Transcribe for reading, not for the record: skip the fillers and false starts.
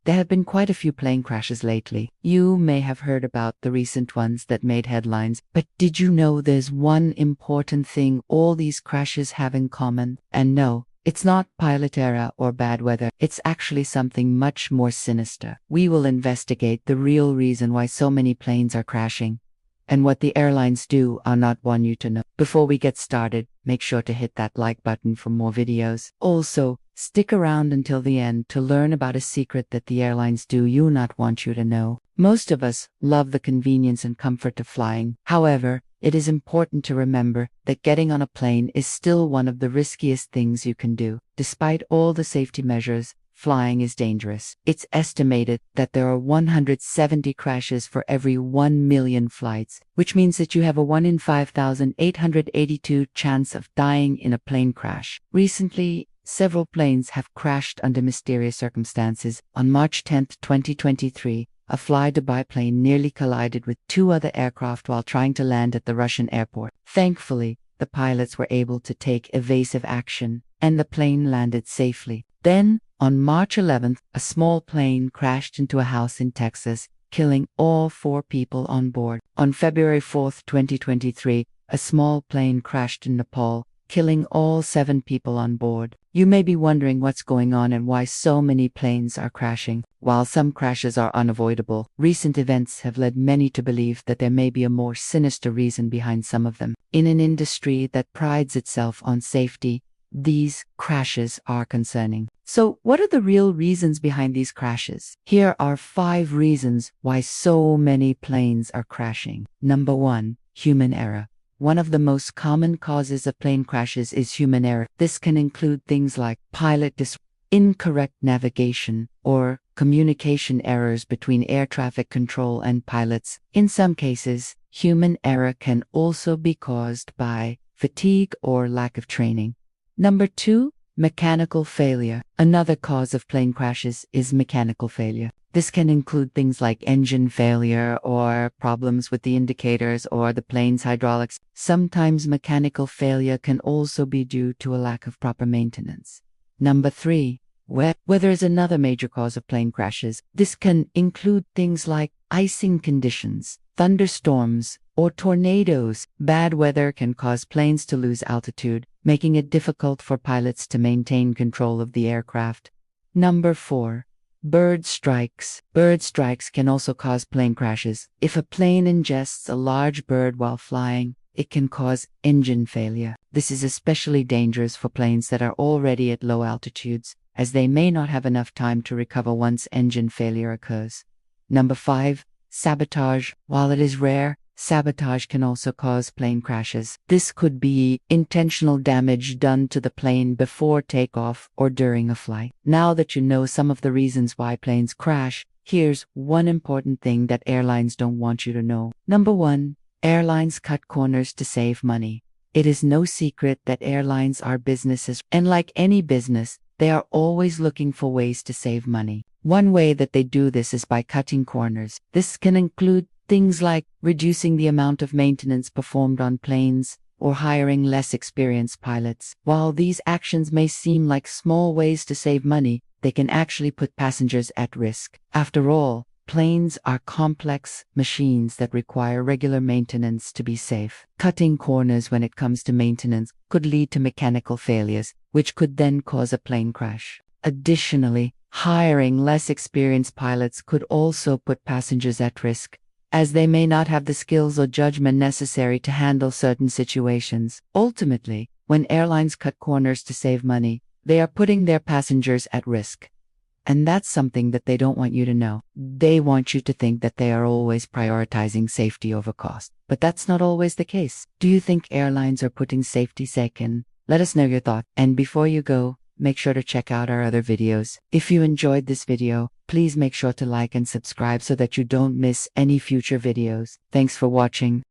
There have been quite a few plane crashes lately. You may have heard about the recent ones that made headlines, but did you know there's one important thing all these crashes have in common? And no, it's not pilot error or bad weather. It's actually something much more sinister. We will investigate the real reason why so many planes are crashing, and what the airlines do are not want you to know. Before we get started, make sure to hit that like button for more videos. Also, stick around until the end to learn about a secret that the airlines do not want you to know. Most of us love the convenience and comfort of flying. However, it is important to remember that getting on a plane is still one of the riskiest things you can do. Despite all the safety measures, flying is dangerous. It's estimated that there are 170 crashes for every 1 million flights, which means that you have a 1 in 5,882 chance of dying in a plane crash. Recently, several planes have crashed under mysterious circumstances. On March 10, 2023, a Fly-Dubai plane nearly collided with two other aircraft while trying to land at the Russian airport. Thankfully, the pilots were able to take evasive action, and the plane landed safely. Then, on March 11th, a small plane crashed into a house in Texas, killing all 4 people on board. On February 4, 2023, a small plane crashed in Nepal, killing all 7 people on board. You may be wondering what's going on and why so many planes are crashing. While some crashes are unavoidable, recent events have led many to believe that there may be a more sinister reason behind some of them. In an industry that prides itself on safety, these crashes are concerning. So, what are the real reasons behind these crashes? Here are 5 reasons why so many planes are crashing. Number 1, human error. One of the most common causes of plane crashes is human error. This can include things like incorrect navigation, or communication errors between air traffic control and pilots. In some cases, human error can also be caused by fatigue or lack of training. Number 2, mechanical failure. Another cause of plane crashes is mechanical failure. This can include things like engine failure or problems with the indicators or the plane's hydraulics. Sometimes mechanical failure can also be due to a lack of proper maintenance. Number 3, weather is another major cause of plane crashes. This can include things like icing conditions, thunderstorms, or tornadoes. Bad weather can cause planes to lose altitude, making it difficult for pilots to maintain control of the aircraft. Number 4, bird strikes. Bird strikes can also cause plane crashes. If a plane ingests a large bird while flying, it can cause engine failure. This is especially dangerous for planes that are already at low altitudes, as they may not have enough time to recover once engine failure occurs. Number 5, sabotage. While it is rare, sabotage can also cause plane crashes. This could be intentional damage done to the plane before takeoff or during a flight. Now that you know some of the reasons why planes crash, here's one important thing that airlines don't want you to know. Number 1, airlines cut corners to save money. It is no secret that airlines are businesses, and like any business, they are always looking for ways to save money. One way that they do this is by cutting corners. This can include things like reducing the amount of maintenance performed on planes or hiring less experienced pilots. While these actions may seem like small ways to save money, they can actually put passengers at risk. After all, planes are complex machines that require regular maintenance to be safe. Cutting corners when it comes to maintenance could lead to mechanical failures, which could then cause a plane crash. Additionally, hiring less experienced pilots could also put passengers at risk, as they may not have the skills or judgment necessary to handle certain situations. Ultimately, when airlines cut corners to save money, they are putting their passengers at risk. And that's something that they don't want you to know. They want you to think that they are always prioritizing safety over cost. But that's not always the case. Do you think airlines are putting safety second? Let us know your thoughts. And before you go, make sure to check out our other videos. If you enjoyed this video, please make sure to like and subscribe so that you don't miss any future videos. Thanks for watching.